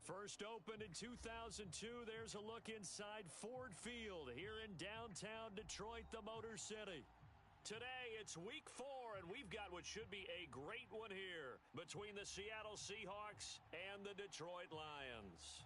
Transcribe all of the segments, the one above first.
First opened in 2002, there's a look inside Ford Field here in downtown Detroit, the Motor City. Today, it's week 4, and we've got what should be a great one here between the Seattle Seahawks and the Detroit Lions.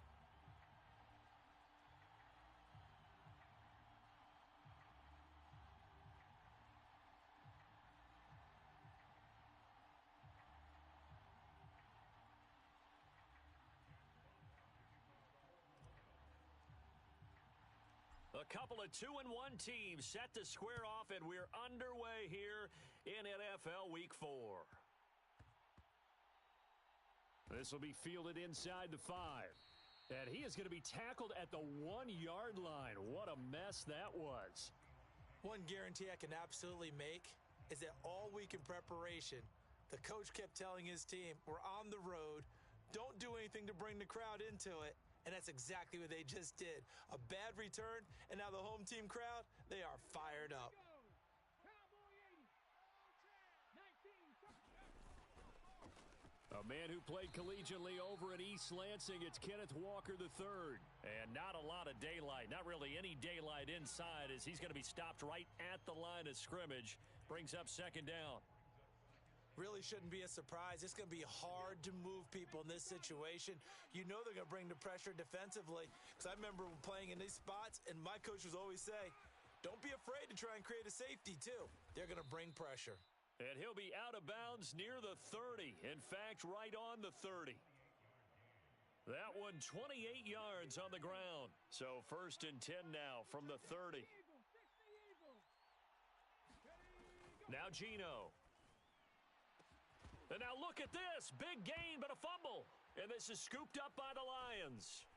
A couple of 2-1 teams set to square off, and we're underway here in NFL Week 4. This will be fielded inside the 5. And he is going to be tackled at the 1-yard line. What a mess that was. One guarantee I can absolutely make is that all week in preparation, the coach kept telling his team, we're on the road, don't do anything to bring the crowd into it. And that's exactly what they just did. A bad return, and now the home team crowd, they are fired up. A man who played collegiately over at East Lansing, it's Kenneth Walker III. And not a lot of daylight, not really any daylight inside, as he's going to be stopped right at the line of scrimmage. Brings up second down. Really shouldn't be a surprise. It's going to be hard to move people in this situation. You know they're going to bring the pressure defensively. Because I remember playing in these spots, and my coach would always say, don't be afraid to try and create a safety, too. They're going to bring pressure. And he'll be out of bounds near the 30. In fact, right on the 30. That one 28 yards on the ground. So 1st and 10 now from the 30. Now Geno. And now look at this. Big gain, but a fumble. And this is scooped up by the Lions.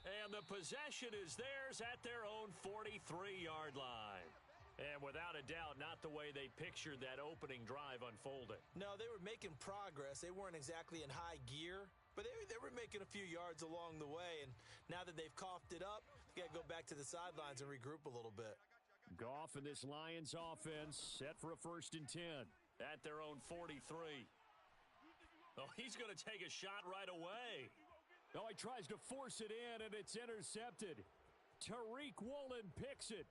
And the possession is theirs at their own 43-yard line. And without a doubt, not the way they pictured that opening drive unfolding. No, they were making progress. They weren't exactly in high gear, but they were making a few yards along the way. And now that they've coughed it up, they got to go back to the sidelines and regroup a little bit. Goff and this Lions offense set for a 1st and 10 at their own 43. Oh, he's going to take a shot right away. Oh, he tries to force it in, and it's intercepted. Tariq Woolen picks it.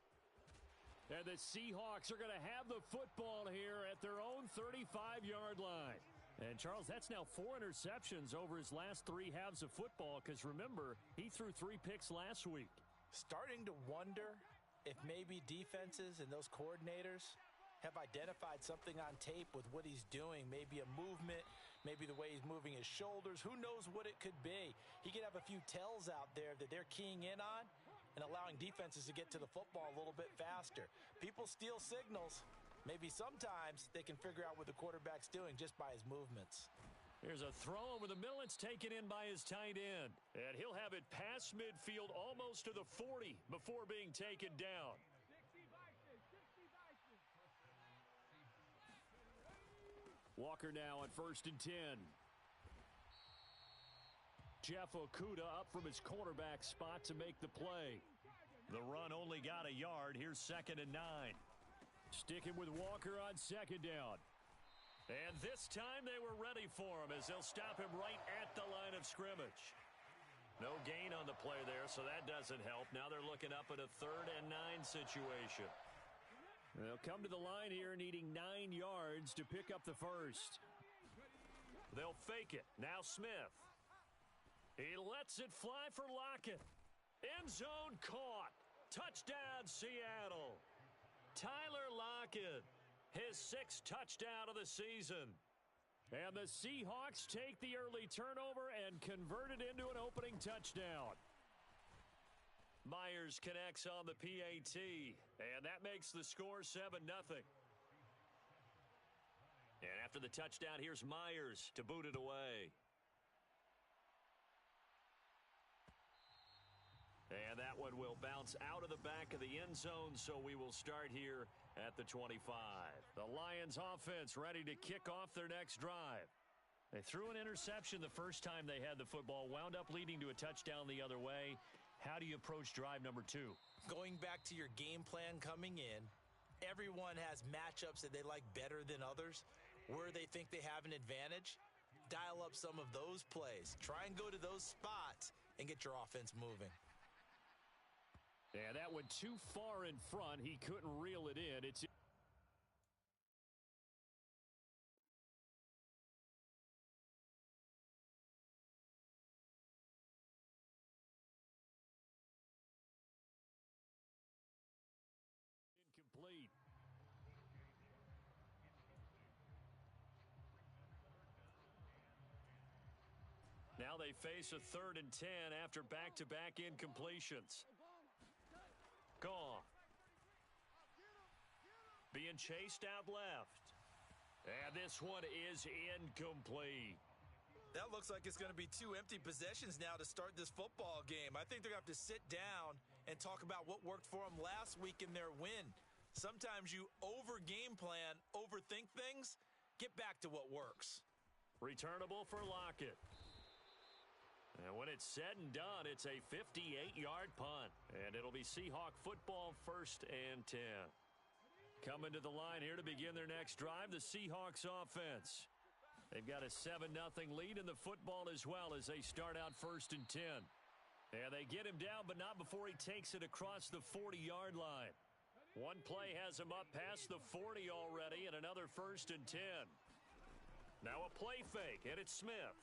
And the Seahawks are going to have the football here at their own 35-yard line. And, Charles, that's now 4 interceptions over his last 3 halves of football because, remember, he threw 3 picks last week. Starting to wonder if maybe defenses and those coordinators have identified something on tape with what he's doing. Maybe a movement, maybe the way he's moving his shoulders. Who knows what it could be? He could have a few tells out there that they're keying in on and allowing defenses to get to the football a little bit faster. People steal signals. Maybe sometimes they can figure out what the quarterback's doing just by his movements. Here's a throw over the middle. It's taken in by his tight end. And he'll have it past midfield almost to the 40 before being taken down. Walker now at 1st and 10. Jeff Okudah up from his cornerback spot to make the play. The run only got a yard. Here's 2nd and 9. Sticking with Walker on 2nd down. And this time they were ready for him as they'll stop him right at the line of scrimmage. No gain on the play there, so that doesn't help. Now they're looking up at a 3rd and 9 situation. They'll come to the line here needing 9 yards to pick up the 1st. They'll fake it. Now Smith. He lets it fly for Lockett. End zone caught. Touchdown Seattle. Tyler Lockett, his 6th touchdown of the season. And the Seahawks take the early turnover and convert it into an opening touchdown. Myers connects on the PAT, and that makes the score 7-0. And after the touchdown, here's Myers to boot it away. And that one will bounce out of the back of the end zone, so we will start here at the 25. The Lions offense ready to kick off their next drive. They threw an interception the first time they had the football, wound up leading to a touchdown the other way. How do you approach drive number 2? Going back to your game plan coming in, everyone has matchups that they like better than others, where they think they have an advantage. dial up some of those plays. Try and go to those spots and get your offense moving. Yeah, that went too far in front. He couldn't reel it in. It's incomplete. Now they face a 3rd and 10 after back-to-back incompletions. Gone. Being chased out left. And this one is incomplete. That looks like it's going to be 2 empty possessions now to start this football game. I think they're going to have to sit down and talk about what worked for them last week in their win. Sometimes you over-game plan, overthink things. Get back to what works. Returnable for Lockett. And when it's said and done, it's a 58-yard punt. And it'll be Seahawk football, 1st and 10. Coming to the line here to begin their next drive, the Seahawks offense. They've got a 7-0 lead in the football as well as they start out 1st and 10. And they get him down, but not before he takes it across the 40-yard line. One play has him up past the 40 already, and another 1st and 10. Now a play fake, and it's Smith.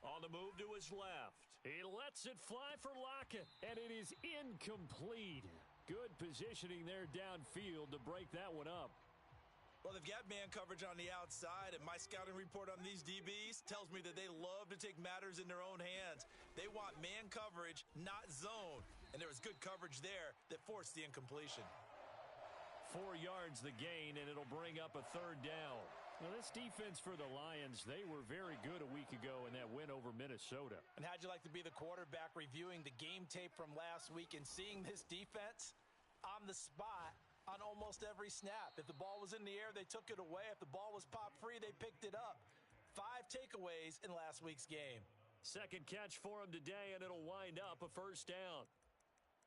On the move to his left. He lets it fly for Lockett, and it is incomplete. Good positioning there downfield to break that one up. Well, they've got man coverage on the outside, and my scouting report on these DBs tells me that they love to take matters in their own hands. They want man coverage, not zone, and there was good coverage there that forced the incompletion. 4 yards the gain, and it'll bring up a 3rd down. Now, this defense for the Lions, they were very good a week ago in that win over Minnesota. And how'd you like to be the quarterback reviewing the game tape from last week and seeing this defense on the spot on almost every snap? If the ball was in the air, they took it away. If the ball was popped free, they picked it up. 5 takeaways in last week's game. Second catch for him today, and it'll wind up a 1st down.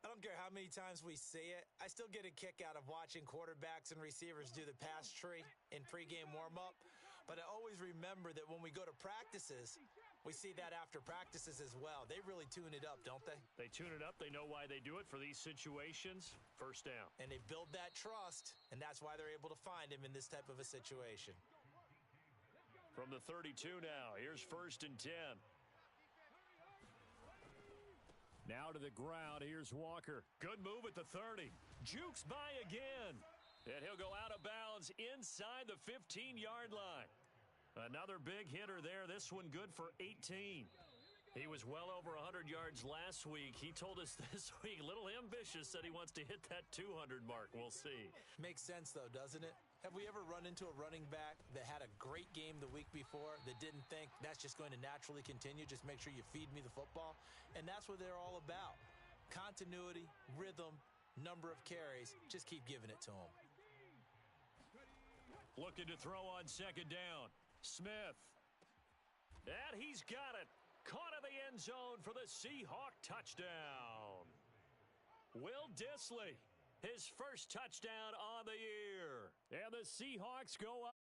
I don't care how many times we say it. I still get a kick out of watching quarterbacks and receivers do the pass tree in pregame warm-up. But I always remember that when we go to practices, we see that after practices as well. They really tune it up, don't they? They tune it up. They know why they do it for these situations. 1st down. And they build that trust, and that's why they're able to find him in this type of a situation. From the 32 now, here's 1st and 10. Now to the ground, here's Walker. Good move at the 30. Jukes by again. And he'll go out of bounds inside the 15-yard line. Another big hitter there. This one good for 18. He was well over 100 yards last week. He told us this week, a little ambitious, said he wants to hit that 200 mark. We'll see. Makes sense, though, doesn't it? Have we ever run into a running back that had a great game the week before that didn't think that's just going to naturally continue? Just make sure you feed me the football. And that's what they're all about. Continuity, rhythm, number of carries. Just keep giving it to them. Looking to throw on 2nd down. Smith. And he's got it. Caught in the end zone for the Seahawk touchdown. Will Dissly, his 1st touchdown on the year. And the Seahawks go up.